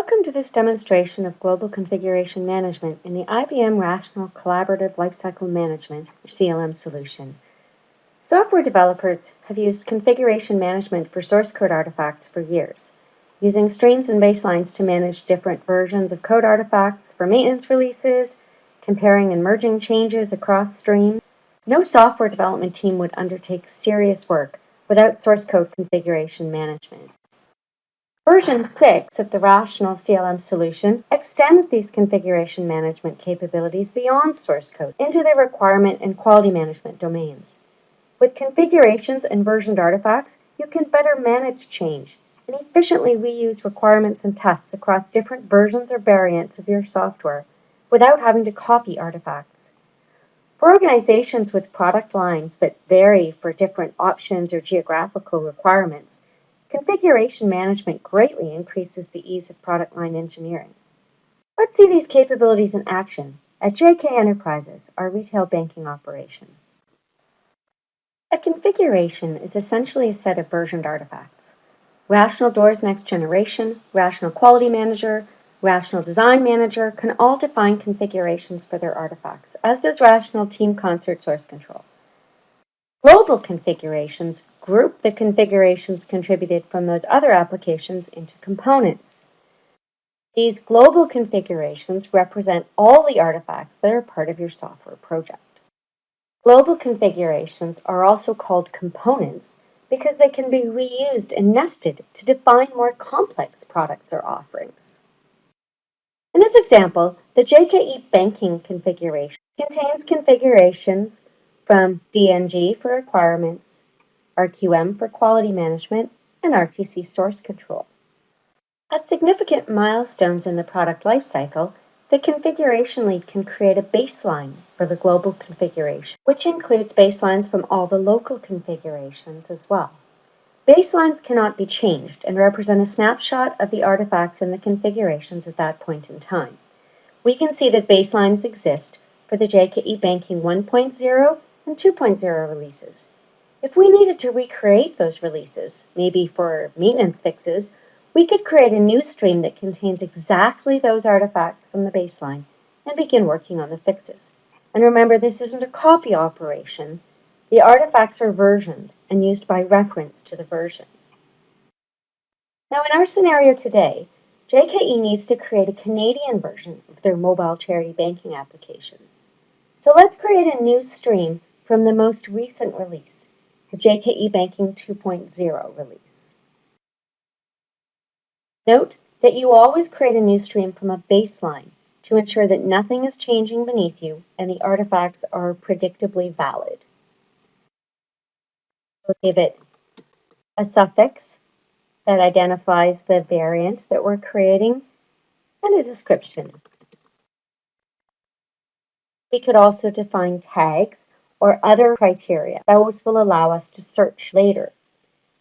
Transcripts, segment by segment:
Welcome to this demonstration of Global Configuration Management in the IBM Rational Collaborative Lifecycle Management, or CLM solution. Software developers have used configuration management for source code artifacts for years, using streams and baselines to manage different versions of code artifacts for maintenance releases, comparing and merging changes across streams. No software development team would undertake serious work without source code configuration management. Version 6 of the Rational CLM solution extends these configuration management capabilities beyond source code into the requirement and quality management domains. With configurations and versioned artifacts, you can better manage change and efficiently reuse requirements and tests across different versions or variants of your software without having to copy artifacts. For organizations with product lines that vary for different options or geographical requirements, configuration management greatly increases the ease of product line engineering. Let's see these capabilities in action at JK Enterprises, our retail banking operation. A configuration is essentially a set of versioned artifacts. Rational Doors Next Generation, Rational Quality Manager, Rational Design Manager can all define configurations for their artifacts, as does Rational Team Concert Source Control. Global configurations group the configurations contributed from those other applications into components. These global configurations represent all the artifacts that are part of your software project. Global configurations are also called components because they can be reused and nested to define more complex products or offerings. In this example, the JKE banking configuration contains configurations from DNG for requirements, RQM for quality management, and RTC source control. At significant milestones in the product lifecycle, the configuration lead can create a baseline for the global configuration, which includes baselines from all the local configurations as well. Baselines cannot be changed and represent a snapshot of the artifacts and the configurations at that point in time. We can see that baselines exist for the JKE Banking 1.0 and 2.0 releases. If we needed to recreate those releases, maybe for maintenance fixes, we could create a new stream that contains exactly those artifacts from the baseline and begin working on the fixes. And remember, this isn't a copy operation. The artifacts are versioned and used by reference to the version. Now, in our scenario today, JKE needs to create a Canadian version of their mobile charity banking application. So let's create a new stream from the most recent release, the JKE Banking 2.0 release. Note that you always create a new stream from a baseline to ensure that nothing is changing beneath you and the artifacts are predictably valid. We'll give it a suffix that identifies the variant that we're creating and a description. We could also define tags or other criteria. Those will allow us to search later.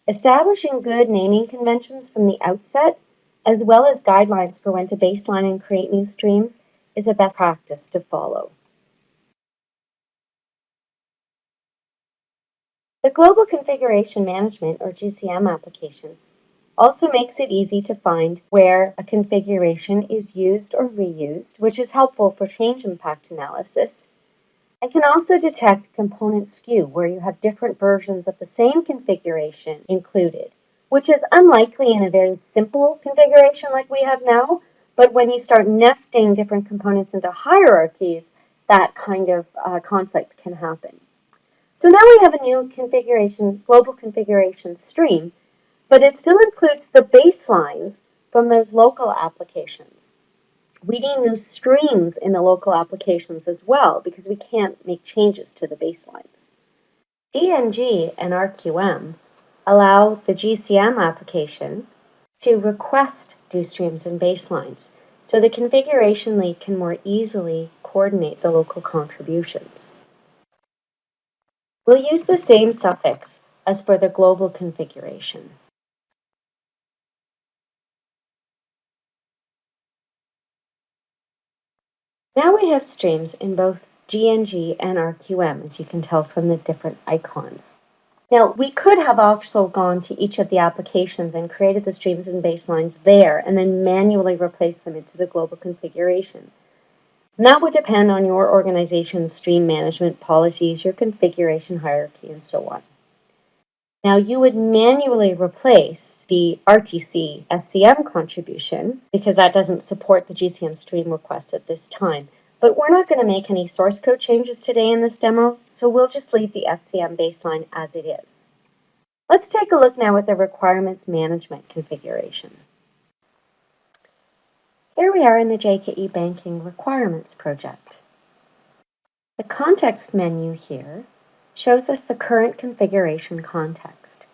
Establishing good naming conventions from the outset, as well as guidelines for when to baseline and create new streams, is a best practice to follow. The Global Configuration Management, or GCM application, also makes it easy to find where a configuration is used or reused, which is helpful for change impact analysis, and can also detect component skew, where you have different versions of the same configuration included, which is unlikely in a very simple configuration like we have now, but when you start nesting different components into hierarchies, that kind of conflict can happen. So now we have a new configuration, global configuration stream, but it still includes the baselines from those local applications. We need new streams in the local applications as well because we can't make changes to the baselines. DNG and RQM allow the GCM application to request new streams and baselines, so the configuration lead can more easily coordinate the local contributions. We'll use the same suffix as for the global configuration. Now we have streams in both GNG and RQM, as you can tell from the different icons. Now, we could have also gone to each of the applications and created the streams and baselines there and then manually replaced them into the global configuration. And that would depend on your organization's stream management policies, your configuration hierarchy, and so on. Now, you would manually replace the RTC SCM contribution because that doesn't support the GCM stream request at this time. But we're not going to make any source code changes today in this demo, so we'll just leave the SCM baseline as it is. Let's take a look now at the requirements management configuration. Here we are in the JKE Banking Requirements project. The context menu here shows us the current configuration context.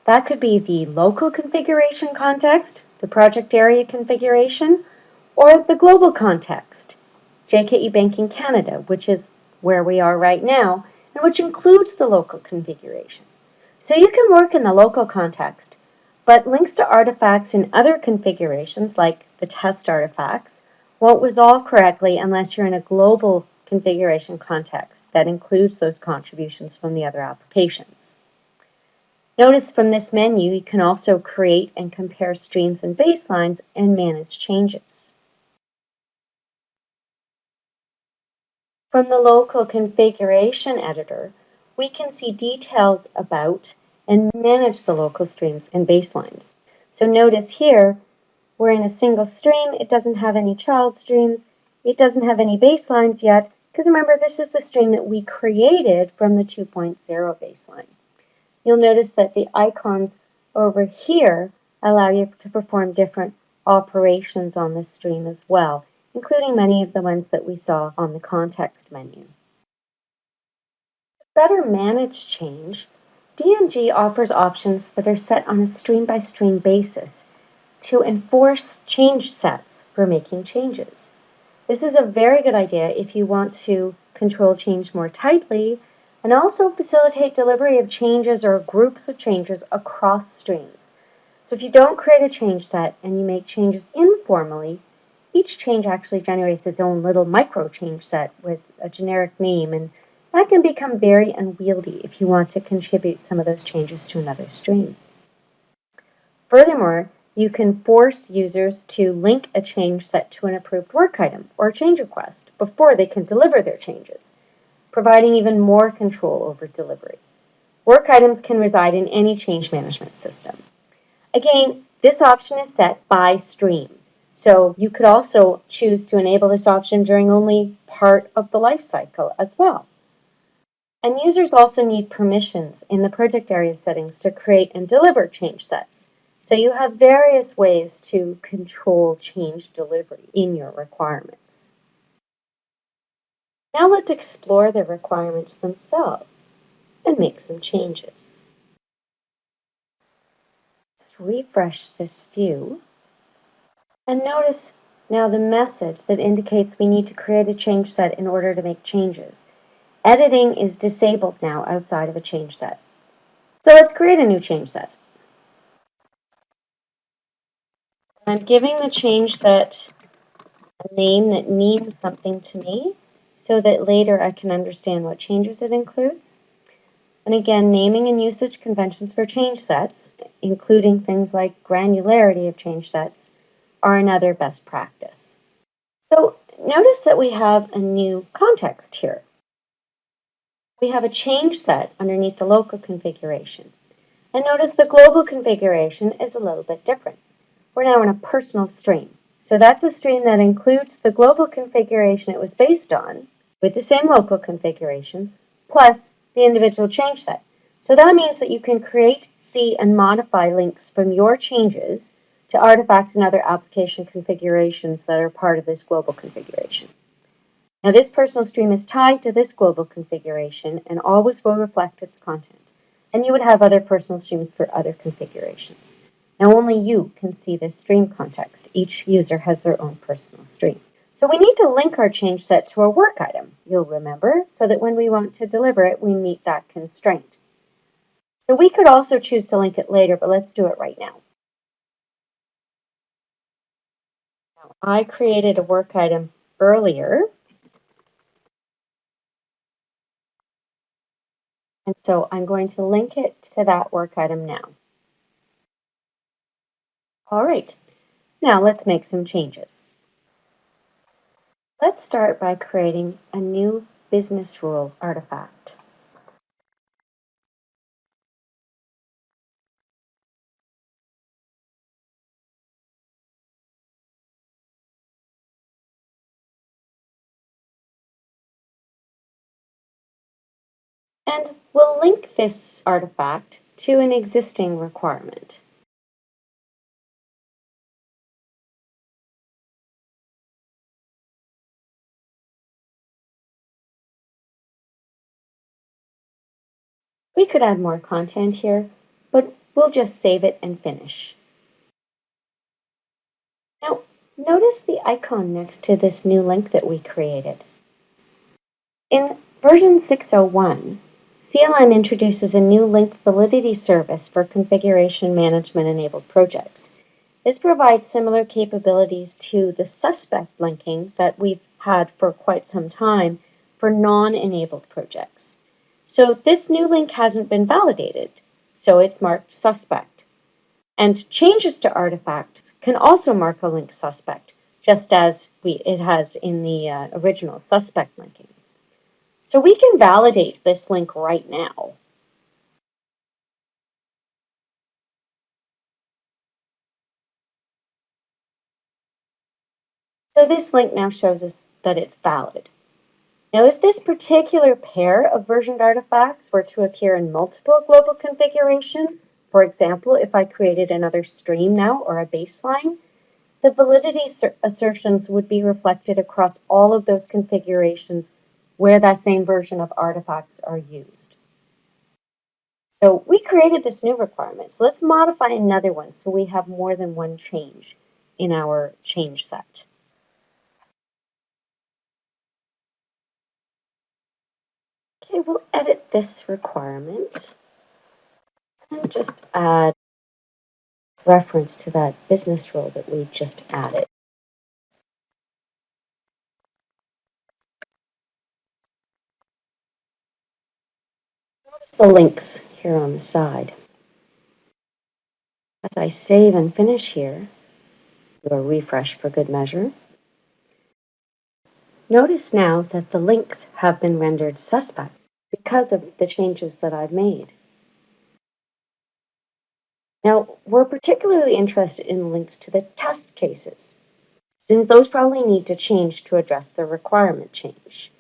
That could be the local configuration context, the project area configuration, or the global context, JKE Banking Canada, which is where we are right now, and which includes the local configuration. So you can work in the local context, but links to artifacts in other configurations, like the test artifacts, won't resolve correctly unless you're in a global configuration context that includes those contributions from the other applications. Notice from this menu, you can also create and compare streams and baselines and manage changes. From the local configuration editor, we can see details about and manage the local streams and baselines. So notice here, we're in a single stream. It doesn't have any child streams. It doesn't have any baselines yet, because remember, this is the stream that we created from the 2.0 baseline. You'll notice that the icons over here allow you to perform different operations on the stream as well, including many of the ones that we saw on the context menu. To better manage change, DMG offers options that are set on a stream-by-stream basis to enforce change sets for making changes. This is a very good idea if you want to control change more tightly and also facilitate delivery of changes or groups of changes across streams. So if you don't create a change set and you make changes informally, each change actually generates its own little micro change set with a generic name, and that can become very unwieldy if you want to contribute some of those changes to another stream. Furthermore, you can force users to link a change set to an approved work item or change request before they can deliver their changes, providing even more control over delivery. Work items can reside in any change management system. Again, this option is set by stream, so you could also choose to enable this option during only part of the lifecycle as well. And users also need permissions in the project area settings to create and deliver change sets. So you have various ways to control change delivery in your requirements. Now let's explore the requirements themselves and make some changes. Just refresh this view and notice now the message that indicates we need to create a change set in order to make changes. Editing is disabled now outside of a change set. So let's create a new change set. I'm giving the change set a name that means something to me so that later I can understand what changes it includes. And again, naming and usage conventions for change sets, including things like granularity of change sets, are another best practice. So notice that we have a new context here. We have a change set underneath the local configuration. And notice the global configuration is a little bit different. We're now in a personal stream. So that's a stream that includes the global configuration it was based on with the same local configuration plus the individual change set. So that means that you can create, see, and modify links from your changes to artifacts and other application configurations that are part of this global configuration. Now this personal stream is tied to this global configuration and always will reflect its content. And you would have other personal streams for other configurations. Now only you can see this stream context. Each user has their own personal stream. So we need to link our change set to a work item, you'll remember, so that when we want to deliver it, we meet that constraint. So we could also choose to link it later, but let's do it right now. Now I created a work item earlier. And so I'm going to link it to that work item now. All right, now let's make some changes. Let's start by creating a new business rule artifact. And we'll link this artifact to an existing requirement. We could add more content here, but we'll just save it and finish. Now, notice the icon next to this new link that we created. In version 601, CLM introduces a new link validity service for configuration management enabled projects. This provides similar capabilities to the suspect linking that we've had for quite some time for non-enabled projects. So this new link hasn't been validated, so it's marked suspect. And changes to artifacts can also mark a link suspect, just as it has in the original suspect linking. So we can validate this link right now. So this link now shows us that it's valid. Now, if this particular pair of versioned artifacts were to appear in multiple global configurations, for example, if I created another stream now or a baseline, the validity assertions would be reflected across all of those configurations where that same version of artifacts are used. So we created this new requirement. So let's modify another one so we have more than one change in our change set. Okay, we'll edit this requirement and just add reference to that business rule that we just added. Notice the links here on the side. As I save and finish here, do a refresh for good measure. Notice now that the links have been rendered suspect because of the changes that I've made. Now, we're particularly interested in links to the test cases, since those probably need to change to address the requirement change.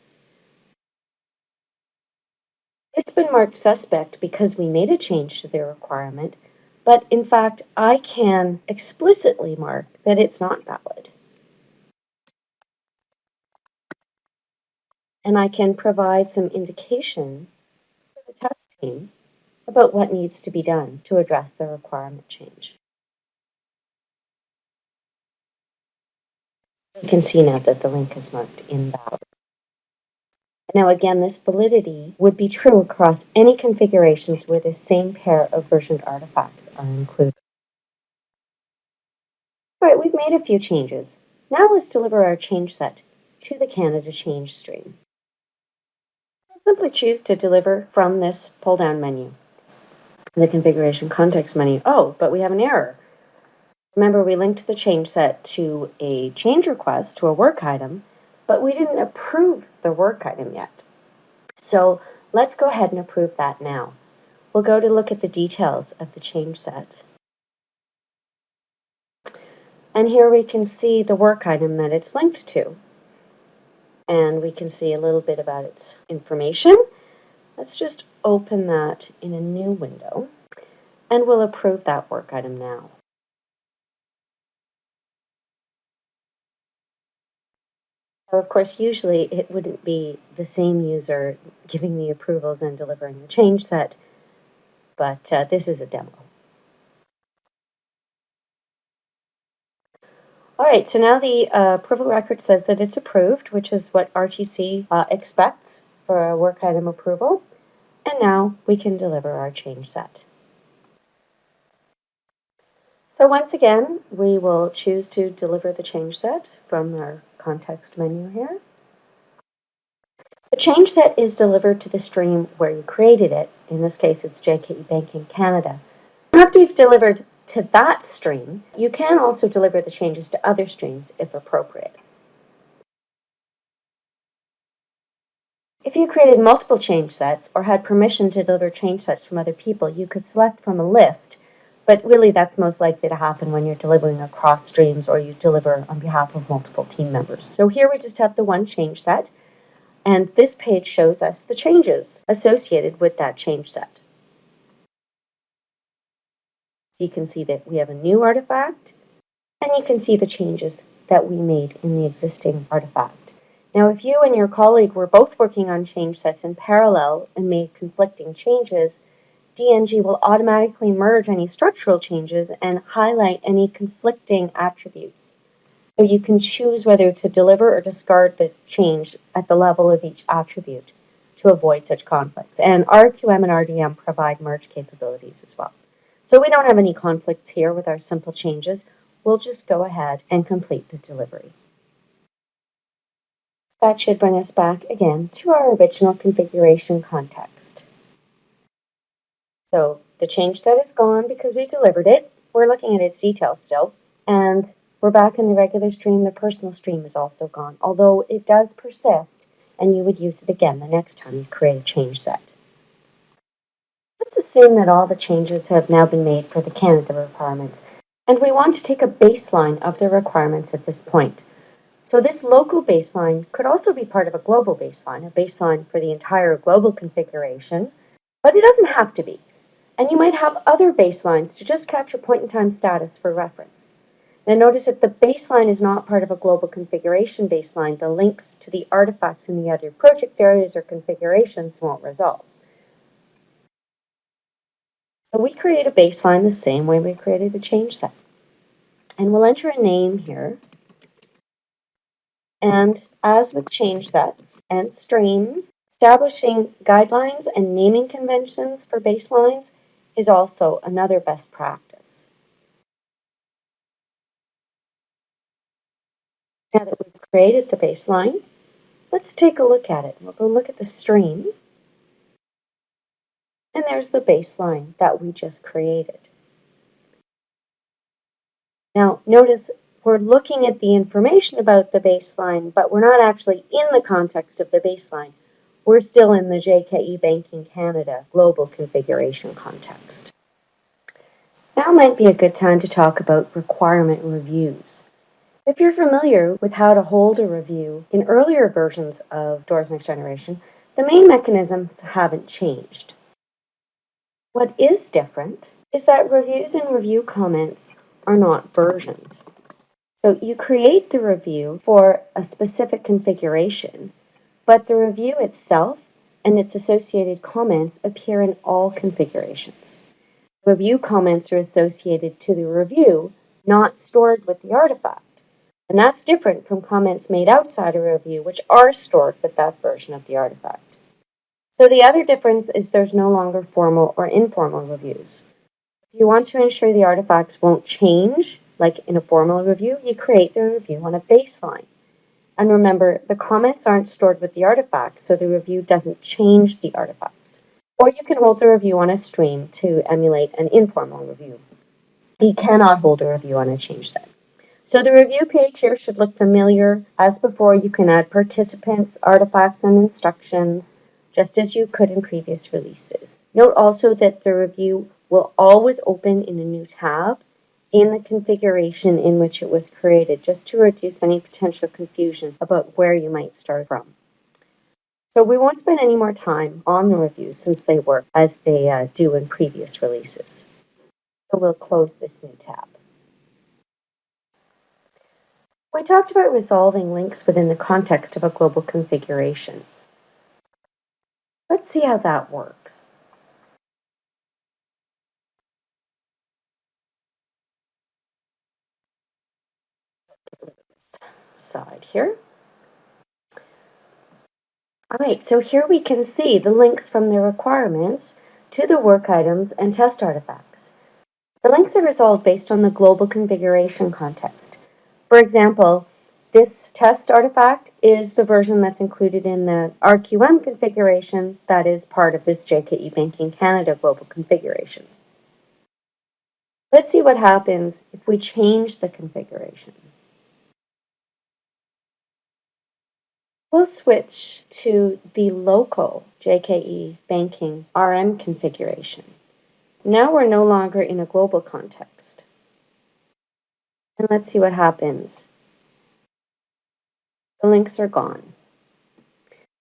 It's been marked suspect because we made a change to the requirement, but in fact, I can explicitly mark that it's not valid. And I can provide some indication to the test team about what needs to be done to address the requirement change. You can see now that the link is marked invalid. Now again, this validity would be true across any configurations where the same pair of versioned artifacts are included. All right, we've made a few changes. Now let's deliver our change set to the Canada change stream. Simply choose to deliver from this pull-down menu, the configuration context menu. Oh, but we have an error. Remember, we linked the change set to a change request, to a work item, but we didn't approve the work item yet. So let's go ahead and approve that now. We'll go to look at the details of the change set. And here we can see the work item that it's linked to. And we can see a little bit about its information. Let's just open that in a new window, and we'll approve that work item now. Of course, usually it wouldn't be the same user giving the approvals and delivering the change set, but this is a demo. All right, so now the approval record says that it's approved, which is what RTC expects for a work item approval. And now we can deliver our change set. So once again, we will choose to deliver the change set from our context menu here. change set is delivered to the stream where you created it. In this case, it's JKE Banking Canada. After you've delivered to that stream, you can also deliver the changes to other streams if appropriate. If you created multiple change sets or had permission to deliver change sets from other people, you could select from a list, but really that's most likely to happen when you're delivering across streams or you deliver on behalf of multiple team members. So here we just have the one change set, and this page shows us the changes associated with that change set. You can see that we have a new artifact, and you can see the changes that we made in the existing artifact. Now, if you and your colleague were both working on change sets in parallel and made conflicting changes, DNG will automatically merge any structural changes and highlight any conflicting attributes. So you can choose whether to deliver or discard the change at the level of each attribute to avoid such conflicts. And RQM and RDM provide merge capabilities as well. So we don't have any conflicts here with our simple changes. We'll just go ahead and complete the delivery. That should bring us back again to our original configuration context. So the change set is gone because we delivered it. We're looking at its details still. And we're back in the regular stream. The personal stream is also gone, although it does persist, and you would use it again the next time you create a change set. Let's assume that all the changes have now been made for the Canada requirements, and we want to take a baseline of the requirements at this point. So this local baseline could also be part of a global baseline, a baseline for the entire global configuration, but it doesn't have to be. And you might have other baselines to just capture point-in-time status for reference. Now notice if the baseline is not part of a global configuration baseline, the links to the artifacts in the other project areas or configurations won't resolve. So we create a baseline the same way we created a change set. And we'll enter a name here. And as with change sets and streams, establishing guidelines and naming conventions for baselines is also another best practice. Now that we've created the baseline, let's take a look at it. We'll go look at the stream. And there's the baseline that we just created. Now, notice we're looking at the information about the baseline, but we're not actually in the context of the baseline. We're still in the JKE Banking Canada global configuration context. Now might be a good time to talk about requirement reviews. If you're familiar with how to hold a review in earlier versions of DOORS Next Generation, the main mechanisms haven't changed. What is different is that reviews and review comments are not versioned. So you create the review for a specific configuration, but the review itself and its associated comments appear in all configurations. Review comments are associated to the review, not stored with the artifact. And that's different from comments made outside a review, which are stored with that version of the artifact. So the other difference is there's no longer formal or informal reviews. If you want to ensure the artifacts won't change, like in a formal review, you create the review on a baseline. And remember, the comments aren't stored with the artifact, so the review doesn't change the artifacts. Or you can hold the review on a stream to emulate an informal review. You cannot hold a review on a change set. So the review page here should look familiar. As before, you can add participants, artifacts, and instructions, just as you could in previous releases. Note also that the review will always open in a new tab in the configuration in which it was created, just to reduce any potential confusion about where you might start from. So we won't spend any more time on the reviews since they work as they do in previous releases. So we'll close this new tab. We talked about resolving links within the context of a global configuration. Let's see how that works. Side here. All right, so here we can see the links from the requirements to the work items and test artifacts. The links are resolved based on the global configuration context. For example, This test artifact is the version that's included in the RQM configuration that is part of this JKE Banking Canada global configuration. Let's see what happens if we change the configuration. We'll switch to the local JKE Banking RM configuration. Now we're no longer in a global context. And let's see what happens. The links are gone.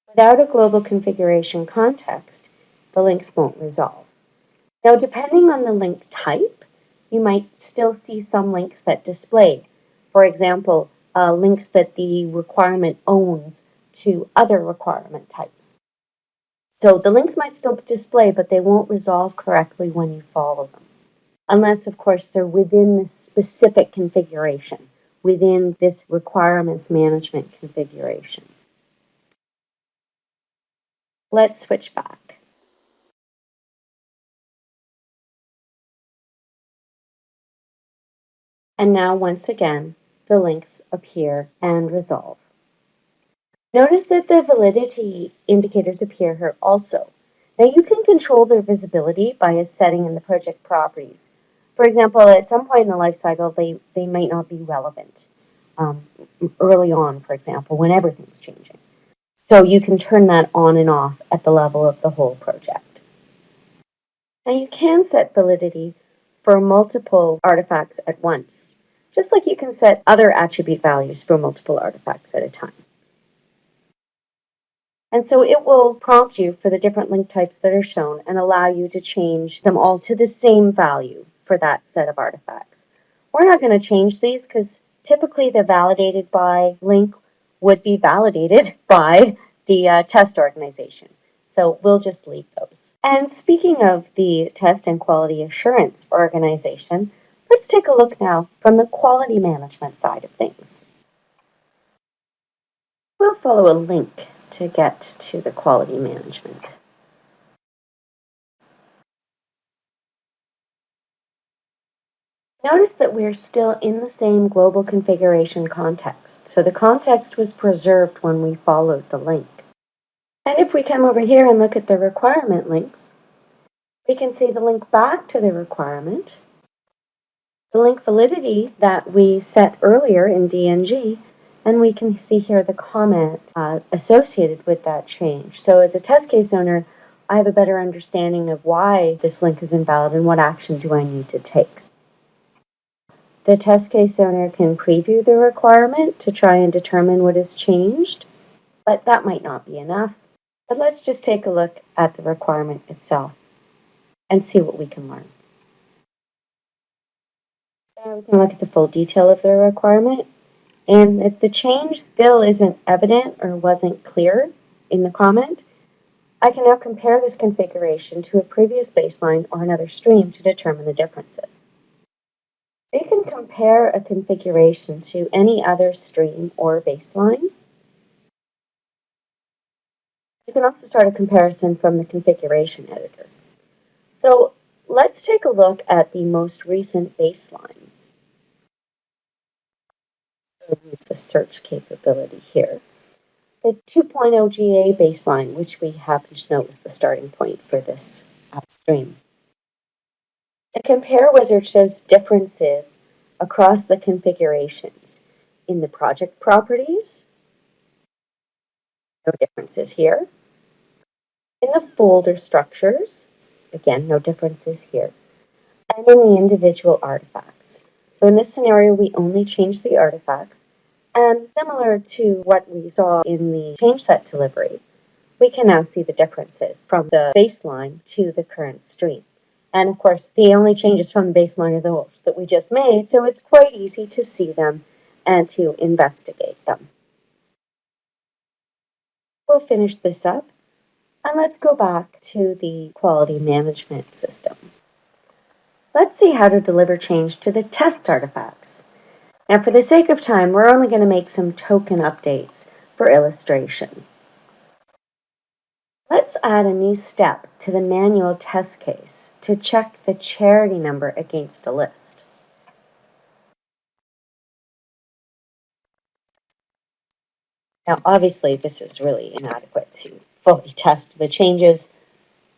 Without a global configuration context, the links won't resolve. Now, depending on the link type, you might still see some links that display. For example, links that the requirement owns to other requirement types. So the links might still display, but they won't resolve correctly when you follow them. Unless, of course, they're within this specific configuration, within this requirements management configuration. Let's switch back. And now, once again, the links appear and resolve. Notice that the validity indicators appear here also. Now, you can control their visibility by a setting in the project properties. For example, at some point in the life cycle, they might not be relevant. Early on, for example, when everything's changing. So you can turn that on and off at the level of the whole project. Now, you can set validity for multiple artifacts at once, just like you can set other attribute values for multiple artifacts at a time. And so it will prompt you for the different link types that are shown and allow you to change them all to the same value for that set of artifacts. We're not going to change these because typically the validated by link would be validated by the test organization. So we'll just leave those. And speaking of the test and quality assurance organization, let's take a look now from the quality management side of things. We'll follow a link to get to the quality management. Notice that we're still in the same global configuration context, so the context was preserved when we followed the link. And if we come over here and look at the requirement links, we can see the link back to the requirement, the link validity that we set earlier in DNG, and we can see here the comment associated with that change. So as a test case owner, I have a better understanding of why this link is invalid and what action do I need to take. The test case owner can preview the requirement to try and determine what has changed, but that might not be enough. But let's just take a look at the requirement itself and see what we can learn. So we can look at the full detail of the requirement. And if the change still isn't evident or wasn't clear in the comment, I can now compare this configuration to a previous baseline or another stream to determine the differences. You can compare a configuration to any other stream or baseline. You can also start a comparison from the configuration editor. So let's take a look at the most recent baseline. We'll use the search capability here. The 2.0 GA baseline, which we happen to know is the starting point for this stream. The compare wizard shows differences across the configurations in the project properties. No differences here. In the folder structures, again, no differences here. And in the individual artifacts. So in this scenario, we only change the artifacts. And similar to what we saw in the change set delivery, we can now see the differences from the baseline to the current stream. And of course, the only changes from the baseline are those that we just made, so it's quite easy to see them and to investigate them. We'll finish this up, and let's go back to the quality management system. Let's see how to deliver change to the test artifacts. Now, for the sake of time, we're only going to make some token updates for illustration. Let's add a new step to the manual test case to check the charity number against a list. Now, obviously, this is really inadequate to fully test the changes,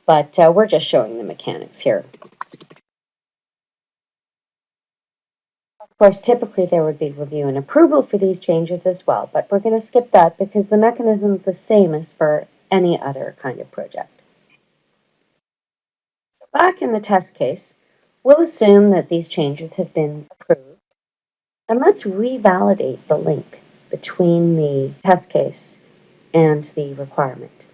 but we're just showing the mechanics here. Of course, typically there would be review and approval for these changes as well, but we're going to skip that because the mechanism is the same as for any other kind of project. So back in the test case, we'll assume that these changes have been approved, and let's revalidate the link between the test case and the requirement.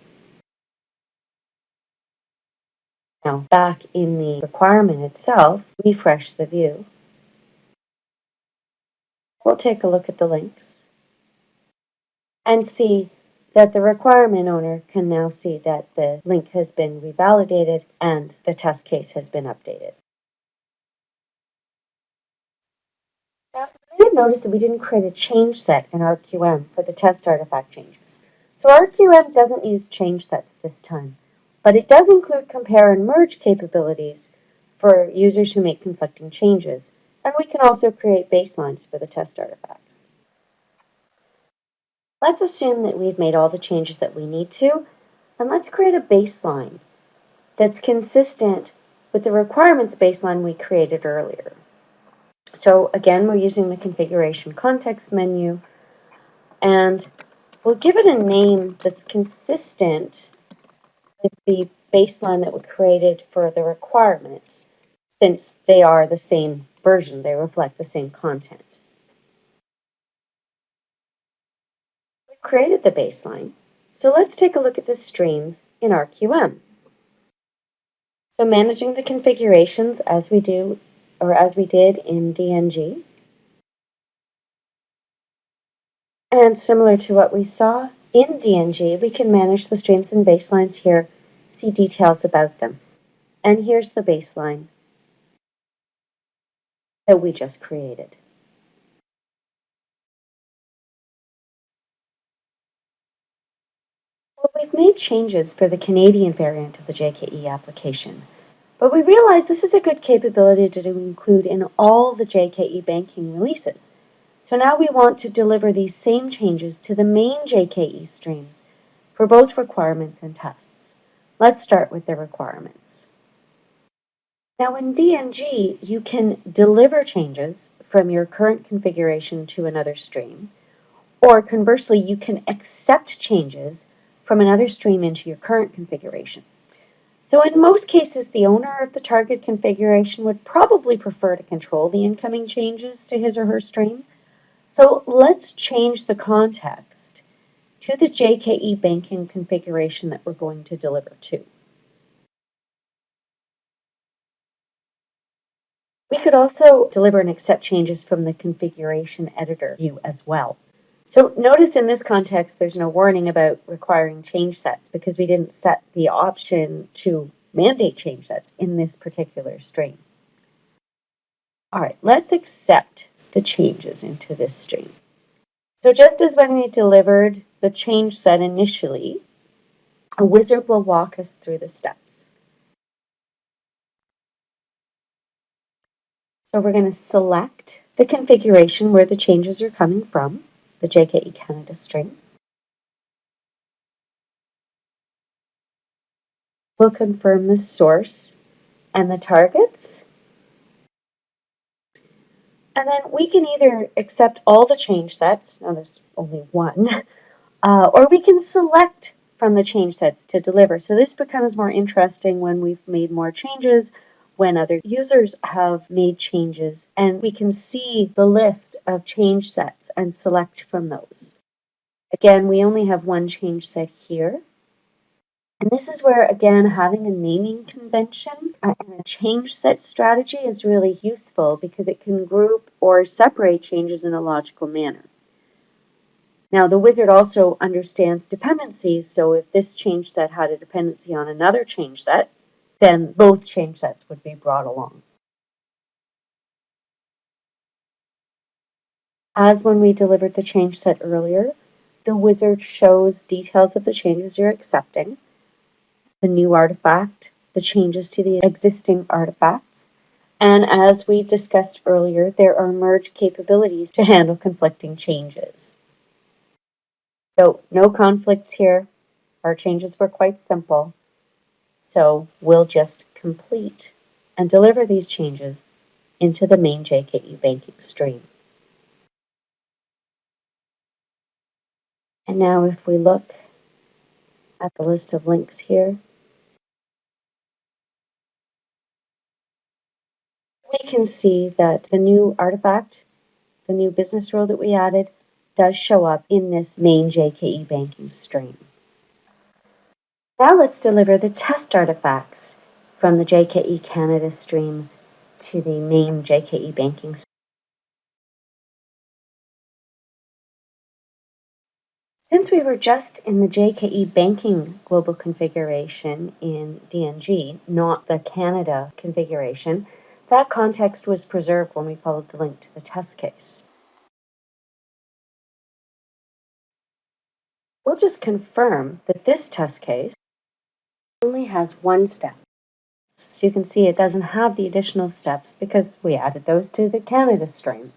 Now, back in the requirement itself, refresh the view. We'll take a look at the links and see that the requirement owner can now see that the link has been revalidated and the test case has been updated. Now, you may have noticed that we didn't create a change set in RQM for the test artifact changes. So RQM doesn't use change sets this time, but it does include compare and merge capabilities for users who make conflicting changes, and we can also create baselines for the test artifacts. Let's assume that we've made all the changes that we need to, and let's create a baseline that's consistent with the requirements baseline we created earlier. So again, we're using the configuration context menu, and we'll give it a name that's consistent with the baseline that we created for the requirements, since they are the same version, they reflect the same content. We've created the baseline, so let's take a look at the streams in RQM. So managing the configurations as we did in DNG. And similar to what we saw in DNG, we can manage the streams and baselines here, see details about them. And here's the baseline that we just created. Well, we've made changes for the Canadian variant of the JKE application, but we realize this is a good capability to include in all the JKE banking releases. So now we want to deliver these same changes to the main JKE streams for both requirements and tests. Let's start with the requirements. Now in DNG, you can deliver changes from your current configuration to another stream, or conversely, you can accept changes from another stream into your current configuration. So in most cases, the owner of the target configuration would probably prefer to control the incoming changes to his or her stream. So let's change the context to the JKE banking configuration that we're going to deliver to. We could also deliver and accept changes from the configuration editor view as well. So notice in this context, there's no warning about requiring change sets because we didn't set the option to mandate change sets in this particular stream. All right, let's accept the changes into this stream. So just as when we delivered the change set initially, a wizard will walk us through the steps. So we're going to select the configuration where the changes are coming from, the JKE Canada stream. We'll confirm the source and the targets. And then we can either accept all the change sets, now there's only one, or we can select from the change sets to deliver. So this becomes more interesting when we've made more changes, when other users have made changes, and we can see the list of change sets and select from those. Again, we only have one change set here. And this is where, again, having a naming convention and a change set strategy is really useful because it can group or separate changes in a logical manner. Now, the wizard also understands dependencies, so if this change set had a dependency on another change set, then both change sets would be brought along. As when we delivered the change set earlier, the wizard shows details of the changes you're accepting, the new artifact, the changes to the existing artifacts, and as we discussed earlier, there are merge capabilities to handle conflicting changes. So no conflicts here. Our changes were quite simple. So we'll just complete and deliver these changes into the main JKE banking stream. And now if we look at the list of links here, we can see that the new artifact, the new business rule that we added, does show up in this main JKE banking stream. Now let's deliver the test artifacts from the JKE Canada stream to the main JKE banking stream. Since we were just in the JKE banking global configuration in DNG, not the Canada configuration, that context was preserved when we followed the link to the test case. We'll just confirm that this test case only has one step. So you can see it doesn't have the additional steps because we added those to the Canada stream.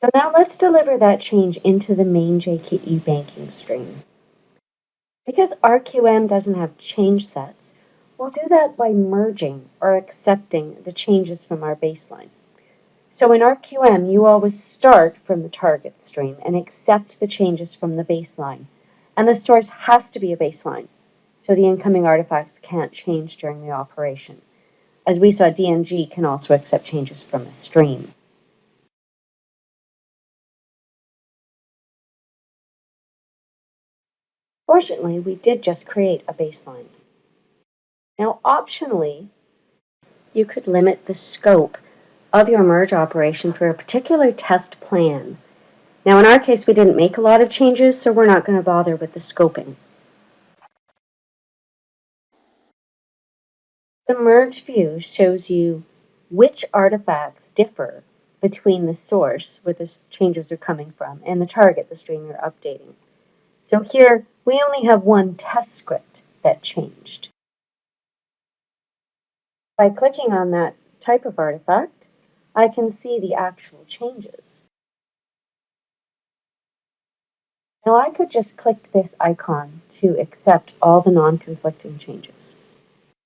So now let's deliver that change into the main JKE banking stream. Because RQM doesn't have change sets, we'll do that by merging or accepting the changes from our baseline. So in RQM, you always start from the target stream and accept the changes from the baseline. And the source has to be a baseline, so the incoming artifacts can't change during the operation. As we saw, DNG can also accept changes from a stream. Fortunately, we did just create a baseline. Now, optionally, you could limit the scope of your merge operation for a particular test plan. Now, in our case, we didn't make a lot of changes, so we're not going to bother with the scoping. The merge view shows you which artifacts differ between the source, where the changes are coming from, and the target, the stream you're updating. So here, we only have one test script that changed. By clicking on that type of artifact, I can see the actual changes. Now I could just click this icon to accept all the non-conflicting changes.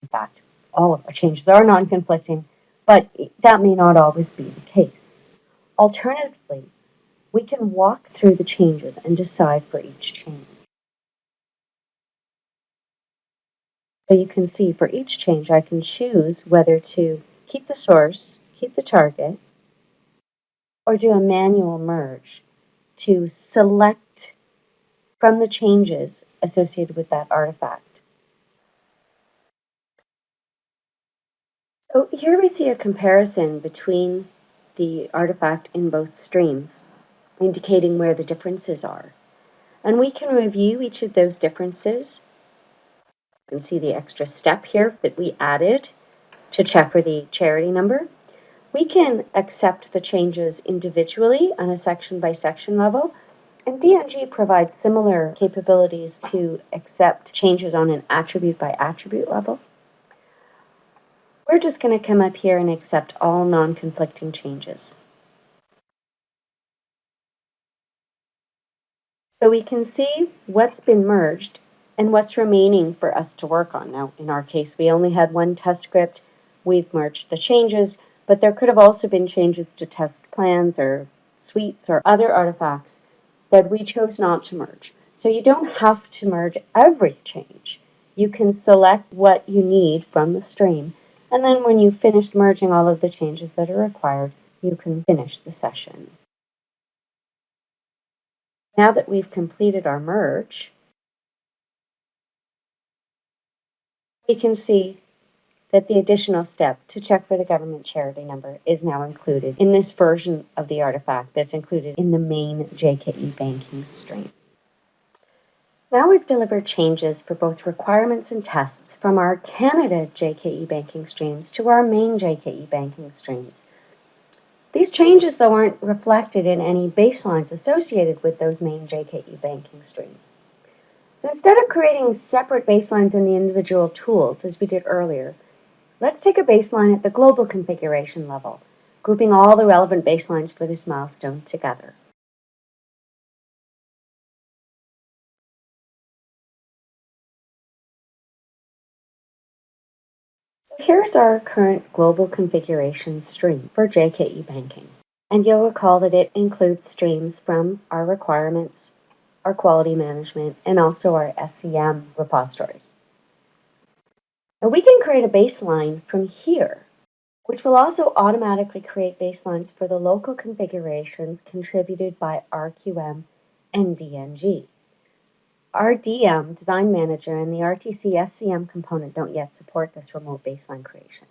In fact, all of our changes are non-conflicting, but that may not always be the case. Alternatively, we can walk through the changes and decide for each change. So you can see for each change, I can choose whether to keep the source, keep the target, or do a manual merge to select from the changes associated with that artifact. So here we see a comparison between the artifact in both streams, indicating where the differences are. And we can review each of those differences. You can see the extra step here that we added to check for the charity number. We can accept the changes individually on a section-by-section level, and DNG provides similar capabilities to accept changes on an attribute-by-attribute level. We're just going to come up here and accept all non-conflicting changes. So we can see what's been merged and what's remaining for us to work on. Now, in our case, we only had one test script. We've merged the changes, but there could have also been changes to test plans or suites or other artifacts that we chose not to merge. So you don't have to merge every change. You can select what you need from the stream, and then when you've finished merging all of the changes that are required, you can finish the session. Now that we've completed our merge, we can see that the additional step to check for the government charity number is now included in this version of the artifact that's included in the main JKE banking stream. Now we've delivered changes for both requirements and tests from our Canada JKE banking streams to our main JKE banking streams. These changes, though, aren't reflected in any baselines associated with those main JKE banking streams. So instead of creating separate baselines in the individual tools, as we did earlier, let's take a baseline at the global configuration level, grouping all the relevant baselines for this milestone together. So here's our current global configuration stream for JKE banking. And you'll recall that it includes streams from our requirements, our quality management, and also our SCM repositories. Now we can create a baseline from here, which will also automatically create baselines for the local configurations contributed by RQM and DNG. Our DM, Design Manager, and the RTC SCM component don't yet support this remote baseline creation.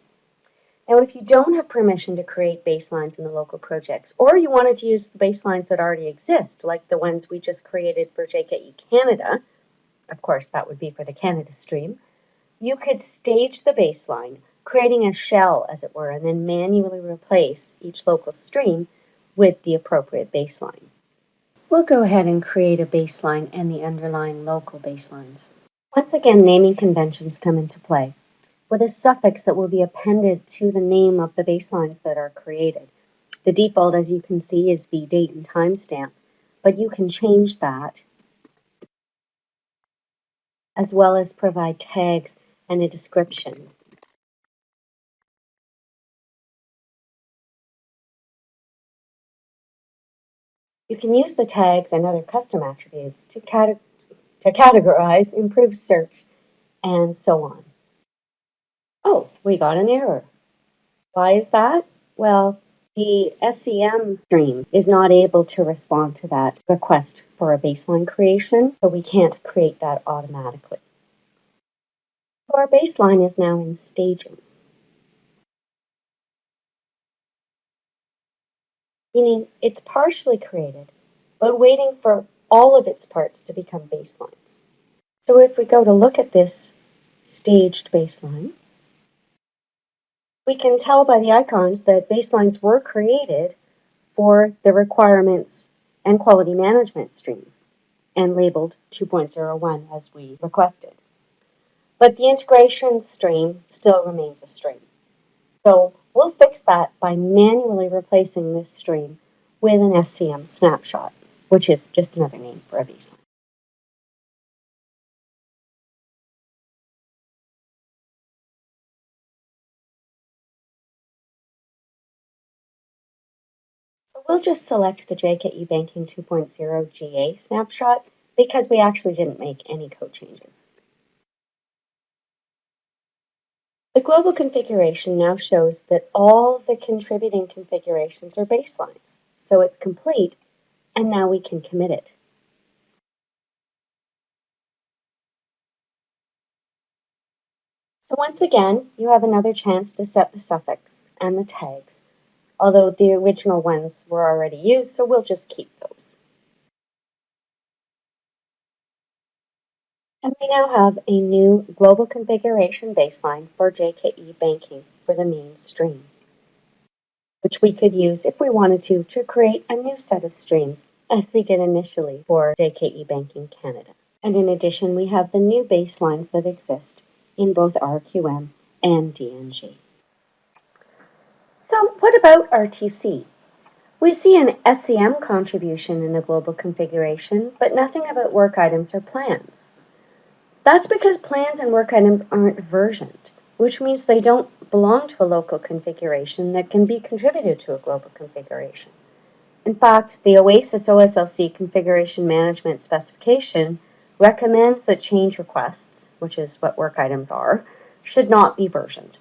Now, if you don't have permission to create baselines in the local projects, or you wanted to use the baselines that already exist, like the ones we just created for JKE Canada, of course, that would be for the Canada stream, you could stage the baseline, creating a shell, as it were, and then manually replace each local stream with the appropriate baseline. We'll go ahead and create a baseline and the underlying local baselines. Once again, naming conventions come into play, with a suffix that will be appended to the name of the baselines that are created. The default, as you can see, is the date and timestamp, but you can change that, as well as provide tags and a description. You can use the tags and other custom attributes to categorize, improve search, and so on. Oh, we got an error. Why is that? Well, the SCM stream is not able to respond to that request for a baseline creation, so we can't create that automatically. So our baseline is now in staging, meaning it's partially created, but waiting for all of its parts to become baselines. So if we go to look at this staged baseline, we can tell by the icons that baselines were created for the requirements and quality management streams and labeled 2.01 as we requested. But the integration stream still remains a stream. So we'll fix that by manually replacing this stream with an SCM snapshot, which is just another name for a baseline. So we'll just select the JKE Banking 2.0 GA snapshot because we actually didn't make any code changes. The global configuration now shows that all the contributing configurations are baselines, so it's complete, and now we can commit it. So once again, you have another chance to set the suffix and the tags, although the original ones were already used, so we'll just keep those. And we now have a new global configuration baseline for JKE banking for the main stream, which we could use if we wanted to create a new set of streams, as we did initially for JKE Banking Canada. And in addition, we have the new baselines that exist in both RQM and DNG. So what about RTC? We see an SCM contribution in the global configuration, but nothing about work items or plans. That's because plans and work items aren't versioned, which means they don't belong to a local configuration that can be contributed to a global configuration. In fact, the OASIS OSLC configuration management specification recommends that change requests, which is what work items are, should not be versioned.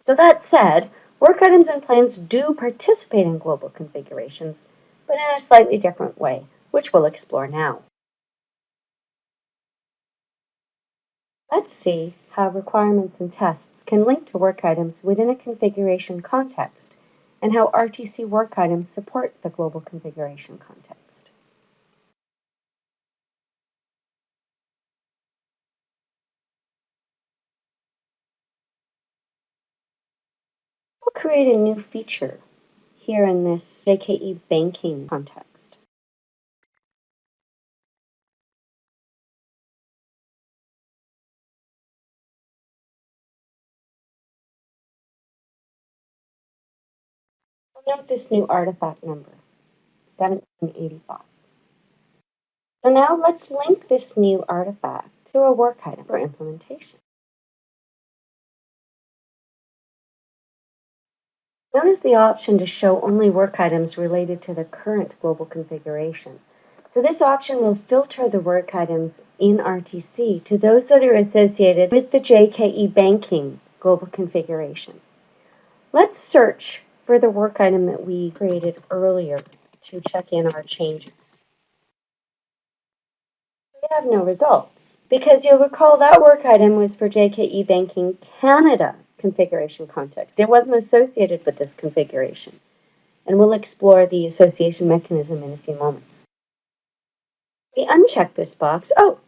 So that said, work items and plans do participate in global configurations, but in a slightly different way, which we'll explore now. Let's see how requirements and tests can link to work items within a configuration context, and how RTC work items support the global configuration context. We'll create a new feature here in this JKE banking context. We'll note this new artifact number, 1785. So now let's link this new artifact to a work item for implementation. Notice the option to show only work items related to the current global configuration. So this option will filter the work items in RTC to those that are associated with the JKE banking global configuration. Let's search for the work item that we created earlier to check in our changes. We have no results because you'll recall that work item was for JKE Banking Canada configuration context. It wasn't associated with this configuration, and we'll explore the association mechanism in a few moments. We uncheck this box. Oh,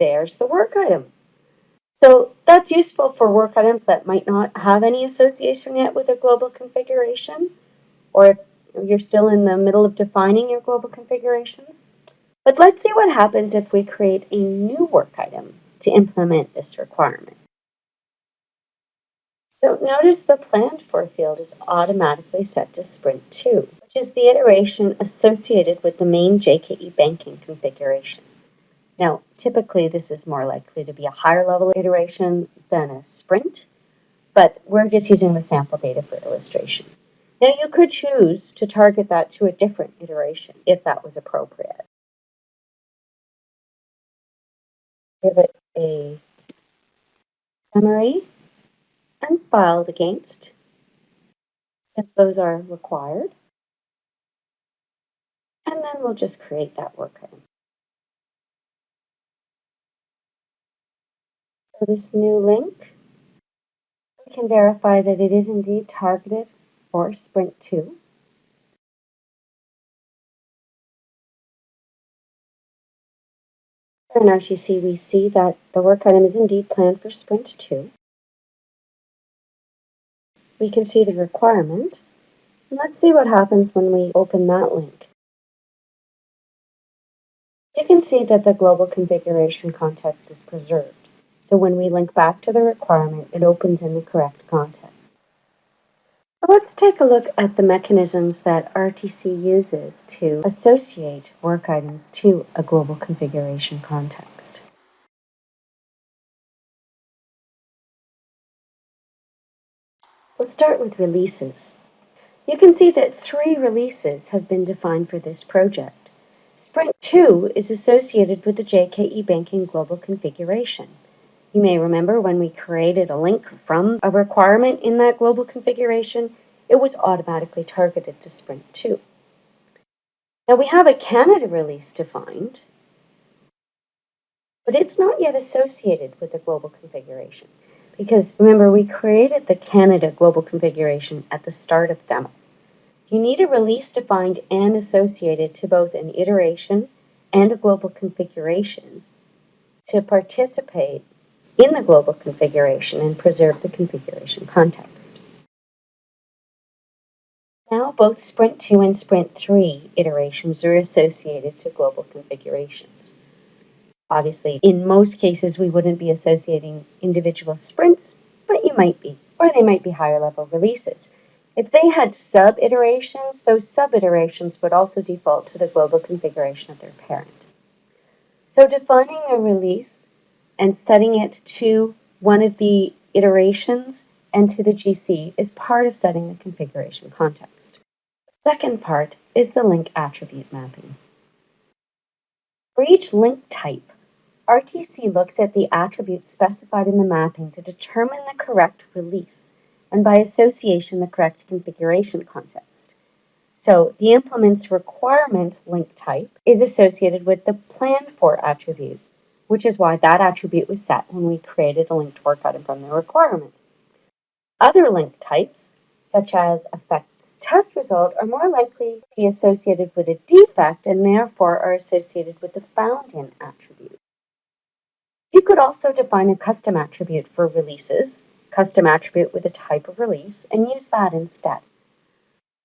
there's the work item. So that's useful for work items that might not have any association yet with a global configuration, or if you're still in the middle of defining your global configurations. But let's see what happens if we create a new work item to implement this requirement. So notice the planned for field is automatically set to Sprint 2, which is the iteration associated with the main JKE banking configuration. Now, typically this is more likely to be a higher level iteration than a sprint, but we're just using the sample data for illustration. Now, you could choose to target that to a different iteration if that was appropriate. Give it a summary and filed against, since those are required. And then we'll just create that work item. For this new link, we can verify that it is indeed targeted for Sprint 2. In RTC, we see that the work item is indeed planned for Sprint 2. We can see the requirement. And let's see what happens when we open that link. You can see that the global configuration context is preserved. So when we link back to the requirement, it opens in the correct context. Let's take a look at the mechanisms that RTC uses to associate work items to a global configuration context. We'll start with releases. You can see that 3 releases have been defined for this project. Sprint 2 is associated with the JKE Banking Global Configuration. You may remember when we created a link from a requirement in that global configuration, it was automatically targeted to Sprint 2. Now we have a Canada release defined, but it's not yet associated with the global configuration. Because remember, we created the Canada global configuration at the start of the demo. You need a release defined and associated to both an iteration and a global configuration to participate in the global configuration and preserve the configuration context. Now both Sprint 2 and Sprint 3 iterations are associated to global configurations. Obviously, in most cases, we wouldn't be associating individual sprints, but you might be, or they might be higher level releases. If they had sub-iterations, those sub-iterations would also default to the global configuration of their parent. So defining a release and setting it to one of the iterations and to the GC is part of setting the configuration context. The second part is the link attribute mapping. For each link type, RTC looks at the attributes specified in the mapping to determine the correct release, and by association, the correct configuration context. So the implement's requirement link type is associated with the planned for attribute, which is why that attribute was set when we created a linked work item from the requirement. Other link types, such as affects test result, are more likely to be associated with a defect and therefore are associated with the found in attribute. You could also define a custom attribute for releases, custom attribute with a type of release, and use that instead.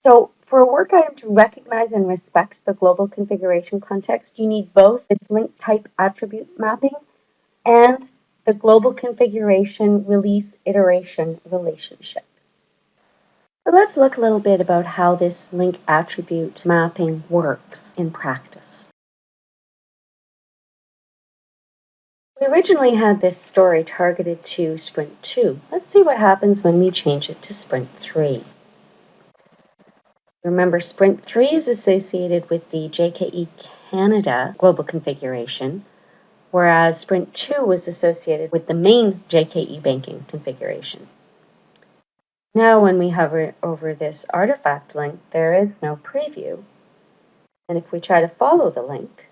So for a work item to recognize and respect the global configuration context, you need both this link type attribute mapping and the global configuration release iteration relationship. So let's look a little bit about how this link attribute mapping works in practice. We originally had this story targeted to Sprint 2. Let's see what happens when we change it to Sprint 3. Remember, Sprint 3 is associated with the JKE Canada global configuration, whereas Sprint 2 was associated with the main JKE banking configuration. Now, when we hover over this artifact link, there is no preview. And if we try to follow the link,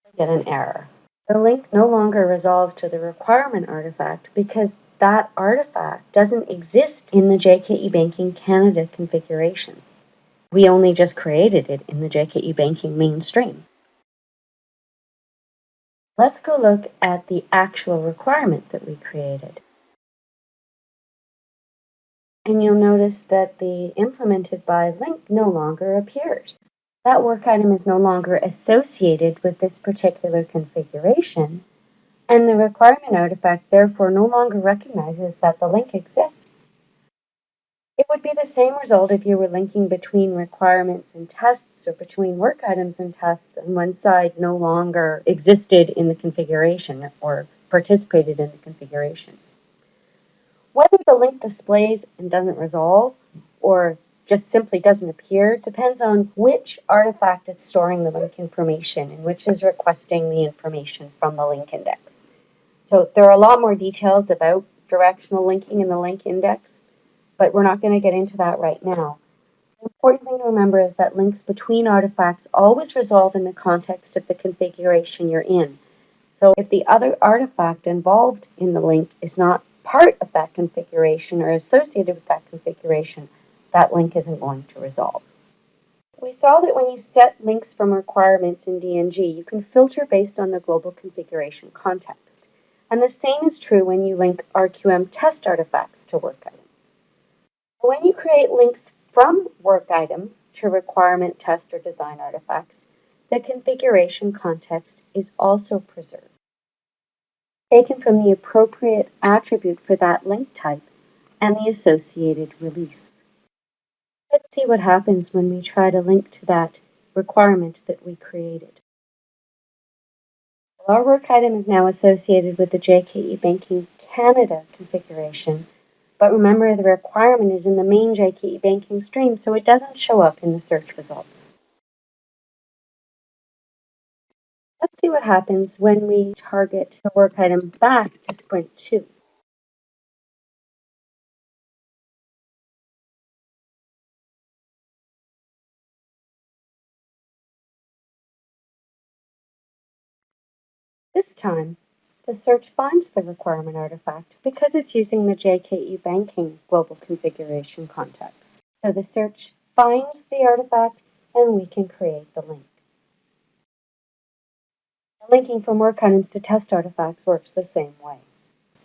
we get an error. The link no longer resolves to the requirement artifact because that artifact doesn't exist in the JKE Banking Canada configuration. We only just created it in the JKE Banking mainstream. Let's go look at the actual requirement that we created. And you'll notice that the implemented by link no longer appears. That work item is no longer associated with this particular configuration, and the requirement artifact therefore no longer recognizes that the link exists. It would be the same result if you were linking between requirements and tests or between work items and tests, and one side no longer existed in the configuration or participated in the configuration. Whether the link displays and doesn't resolve or just simply doesn't appear depends on which artifact is storing the link information and which is requesting the information from the link index. So there are a lot more details about directional linking in the link index, but we're not going to get into that right now. The important thing to remember is that links between artifacts always resolve in the context of the configuration you're in. So if the other artifact involved in the link is not part of that configuration or associated with that configuration, that link isn't going to resolve. We saw that when you set links from requirements in DNG, you can filter based on the global configuration context. And the same is true when you link RQM test artifacts to work items. When you create links from work items to requirement, test, or design artifacts, the configuration context is also preserved, taken from the appropriate attribute for that link type and the associated release. Let's see what happens when we try to link to that requirement that we created. Well, our work item is now associated with the JKE Banking Canada configuration, but remember the requirement is in the main JKE Banking stream, so it doesn't show up in the search results. Let's see what happens when we target the work item back to Sprint 2. This time, the search finds the requirement artifact because it's using the JKE Banking global configuration context. So the search finds the artifact and we can create the link. Linking from work items to test artifacts works the same way.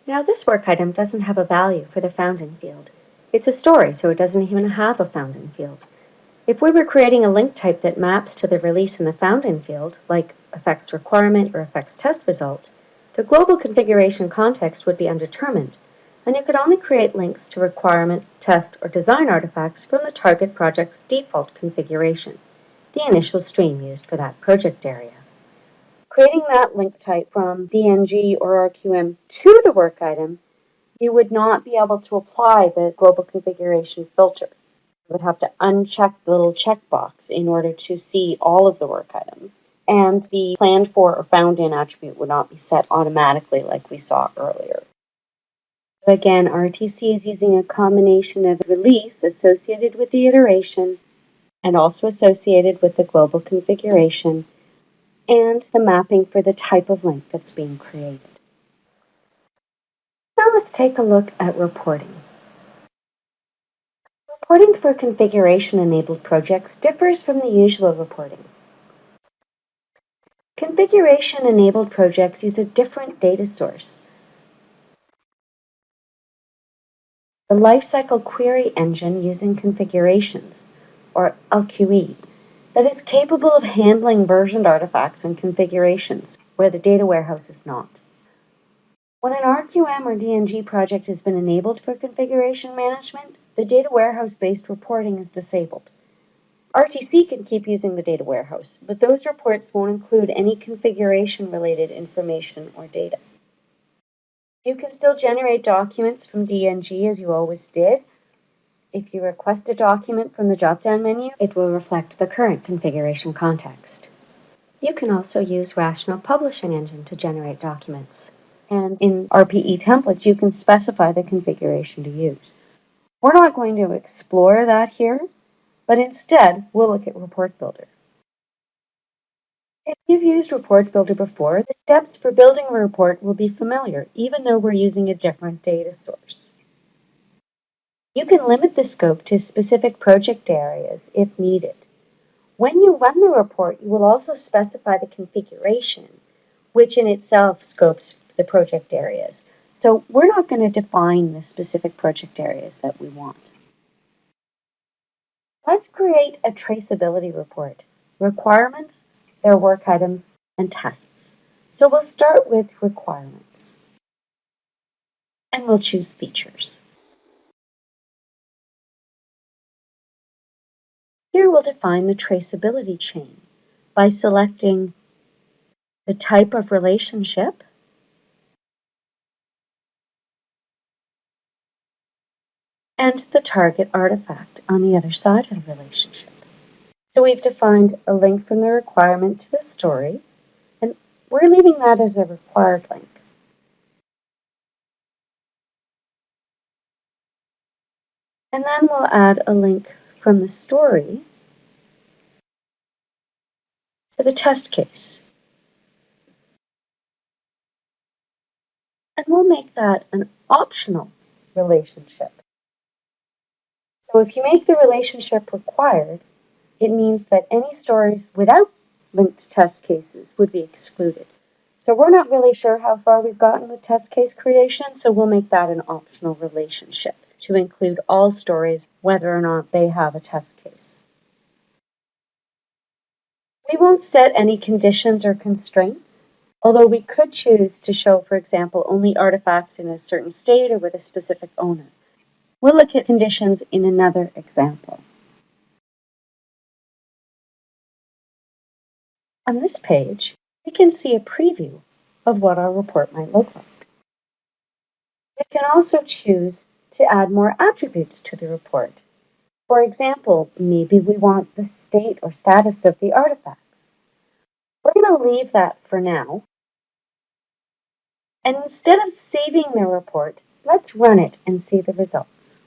Now this work item doesn't have a value for the found in field. It's a story, so it doesn't even have a found in field. If we were creating a link type that maps to the release in the found in field, like affects requirement or affects test result, the global configuration context would be undetermined, and you could only create links to requirement, test, or design artifacts from the target project's default configuration, the initial stream used for that project area. Creating that link type from DNG or RQM to the work item, you would not be able to apply the global configuration filter. You would have to uncheck the little checkbox in order to see all of the work items. And the planned for or found in attribute would not be set automatically like we saw earlier. Again, RTC is using a combination of release associated with the iteration and also associated with the global configuration and the mapping for the type of link that's being created. Now let's take a look at reporting. Reporting for configuration-enabled projects differs from the usual reporting. Configuration-enabled projects use a different data source. The Lifecycle query engine using configurations, or LQE, that is capable of handling versioned artifacts and configurations where the data warehouse is not. When an RQM or DNG project has been enabled for configuration management, the data warehouse-based reporting is disabled. RTC can keep using the data warehouse, but those reports won't include any configuration-related information or data. You can still generate documents from DNG as you always did. If you request a document from the drop-down menu, it will reflect the current configuration context. You can also use Rational Publishing Engine to generate documents. And in RPE templates, you can specify the configuration to use. We're not going to explore that here, but instead, we'll look at Report Builder. If you've used Report Builder before, the steps for building a report will be familiar, even though we're using a different data source. You can limit the scope to specific project areas if needed. When you run the report, you will also specify the configuration, which in itself scopes the project areas. So we're not going to define the specific project areas that we want. Let's create a traceability report. Requirements, their work items, and tests. So we'll start with requirements. And we'll choose features. Here we'll define the traceability chain by selecting the type of relationship, and the target artifact on the other side of the relationship. So we've defined a link from the requirement to the story, and we're leaving that as a required link. And then we'll add a link from the story to the test case. And we'll make that an optional relationship. So if you make the relationship required, it means that any stories without linked test cases would be excluded. So we're not really sure how far we've gotten with test case creation, so we'll make that an optional relationship to include all stories, whether or not they have a test case. We won't set any conditions or constraints, although we could choose to show, for example, only artifacts in a certain state or with a specific owner. We'll look at conditions in another example. On this page, we can see a preview of what our report might look like. We can also choose to add more attributes to the report. For example, maybe we want the state or status of the artifacts. We're going to leave that for now. And instead of saving the report, let's run it and see the results.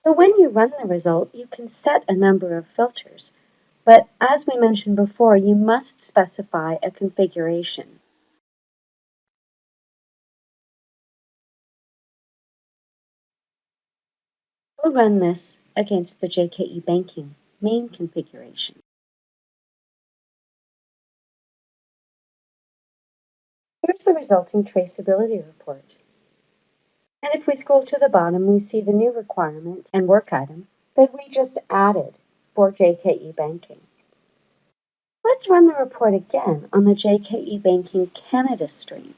So when you run the result, you can set a number of filters. But as we mentioned before, you must specify a configuration. We'll run this against the JKE Banking main configuration. Here's the resulting traceability report. And if we scroll to the bottom, we see the new requirement and work item that we just added for JKE Banking. Let's run the report again on the JKE Banking Canada stream.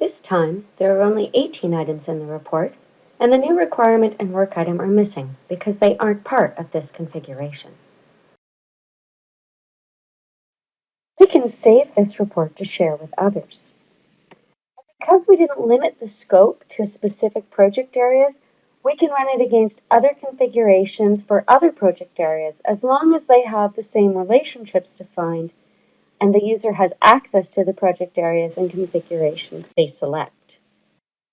This time, there are only 18 items in the report, and the new requirement and work item are missing because they aren't part of this configuration. We can save this report to share with others. Because we didn't limit the scope to specific project areas, we can run it against other configurations for other project areas as long as they have the same relationships defined and the user has access to the project areas and configurations they select.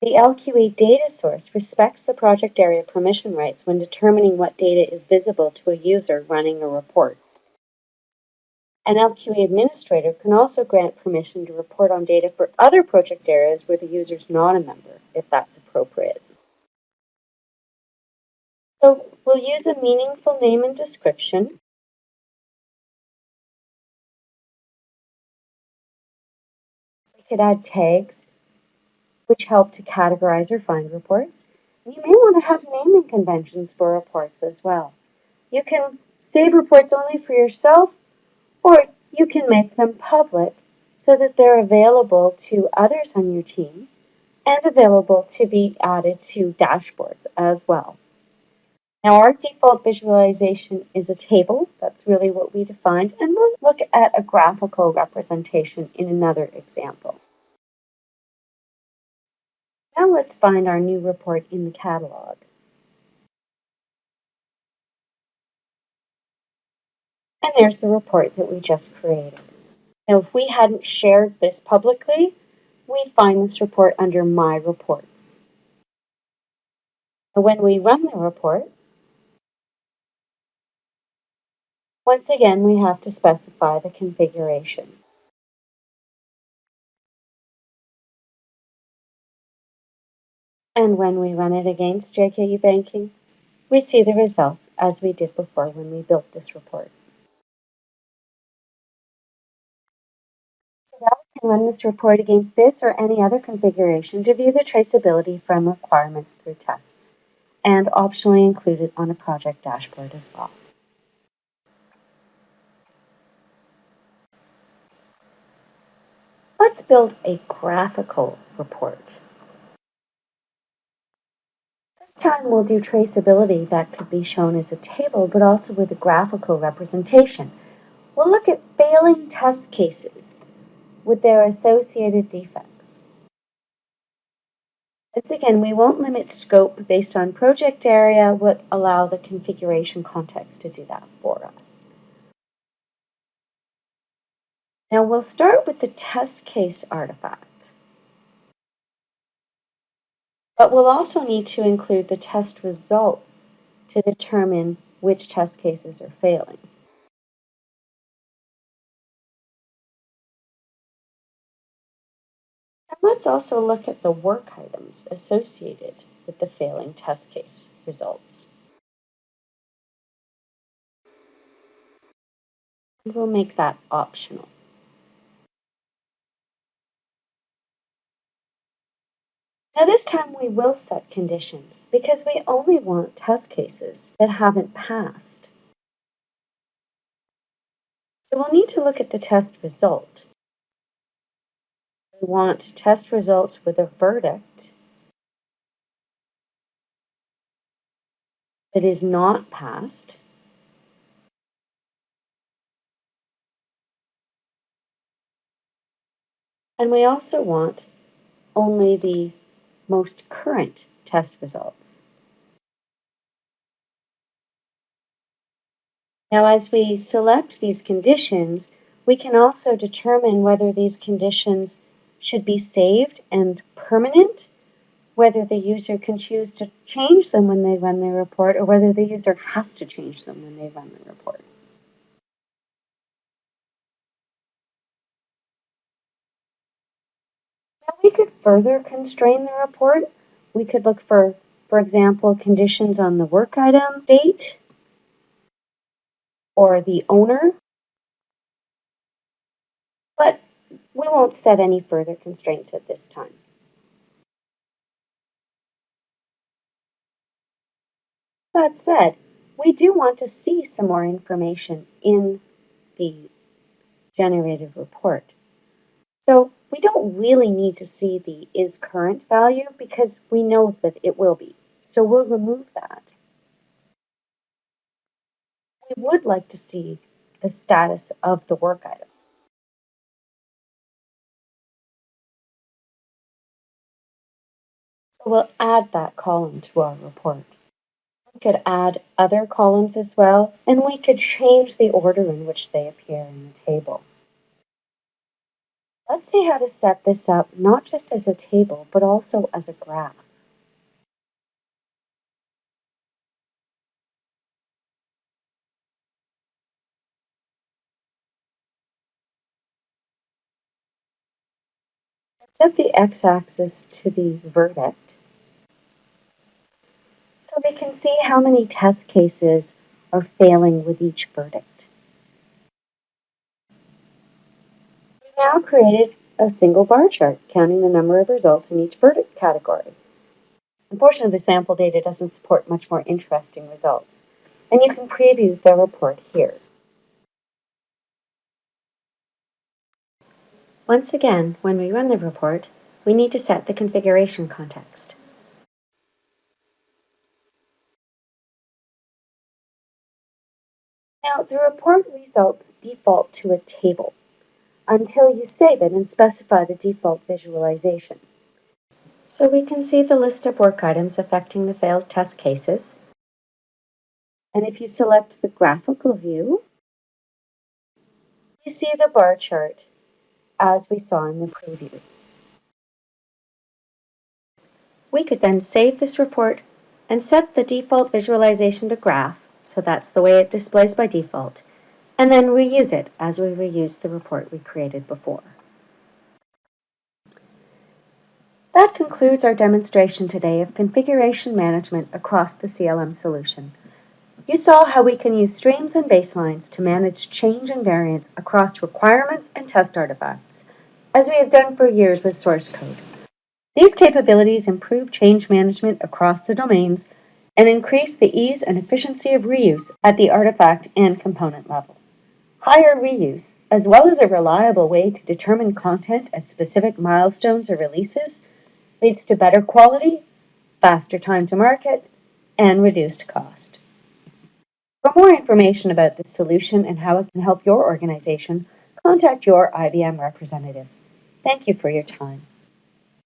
The LQA data source respects the project area permission rights when determining what data is visible to a user running a report. An LQA administrator can also grant permission to report on data for other project areas where the user is not a member, if that's appropriate. So we'll use a meaningful name and description. We could add tags, which help to categorize or find reports. You may want to have naming conventions for reports as well. You can save reports only for yourself, or you can make them public so that they're available to others on your team and available to be added to dashboards as well. Now our default visualization is a table. That's really what we defined. And we'll look at a graphical representation in another example. Now let's find our new report in the catalog. And there's the report that we just created. Now if we hadn't shared this publicly, we'd find this report under My Reports. When we run the report, once again we have to specify the configuration. And when we run it against JKE Banking, we see the results as we did before when we built this report. So now we can run this report against this or any other configuration to view the traceability from requirements through tests, and optionally included on a project dashboard as well. Let's build a graphical report. This time we'll do traceability that could be shown as a table, but also with a graphical representation. We'll look at failing test cases with their associated defects. Once again, we won't limit scope based on project area, we'll allow the configuration context to do that for us. Now we'll start with the test case artifact. But we'll also need to include the test results to determine which test cases are failing. And let's also look at the work items associated with the failing test case results. And we'll make that optional. Now this time we will set conditions because we only want test cases that haven't passed. So we'll need to look at the test result. We want test results with a verdict that is not passed. And we also want only the most current test results. Now, as we select these conditions, we can also determine whether these conditions should be saved and permanent, whether the user can choose to change them when they run their report, or whether the user has to change them when they run the report. Now, we could further constrain the report. We could look for example, conditions on the work item date or the owner, but we won't set any further constraints at this time. That said, we do want to see some more information in the generated report. So we don't really need to see the is current value because we know that it will be. So we'll remove that. We would like to see the status of the work item. So we'll add that column to our report. We could add other columns as well, and we could change the order in which they appear in the table. Let's see how to set this up not just as a table, but also as a graph. Set the x-axis to the verdict so we can see how many test cases are failing with each verdict. We now created a single bar chart counting the number of results in each verdict category. Unfortunately, the sample data doesn't support much more interesting results, and you can preview the report here. Once again, when we run the report, we need to set the configuration context. Now, the report results default to a table until you save it and specify the default visualization. So we can see the list of work items affecting the failed test cases. And if you select the graphical view, you see the bar chart as we saw in the preview. We could then save this report and set the default visualization to graph, so that's the way it displays by default, and then reuse it as we reuse the report we created before. That concludes our demonstration today of configuration management across the CLM solution. You saw how we can use streams and baselines to manage change and variance across requirements and test artifacts, as we have done for years with source code. These capabilities improve change management across the domains and increase the ease and efficiency of reuse at the artifact and component level. Higher reuse, as well as a reliable way to determine content at specific milestones or releases, leads to better quality, faster time to market, and reduced cost. For more information about this solution and how it can help your organization, contact your IBM representative. Thank you for your time.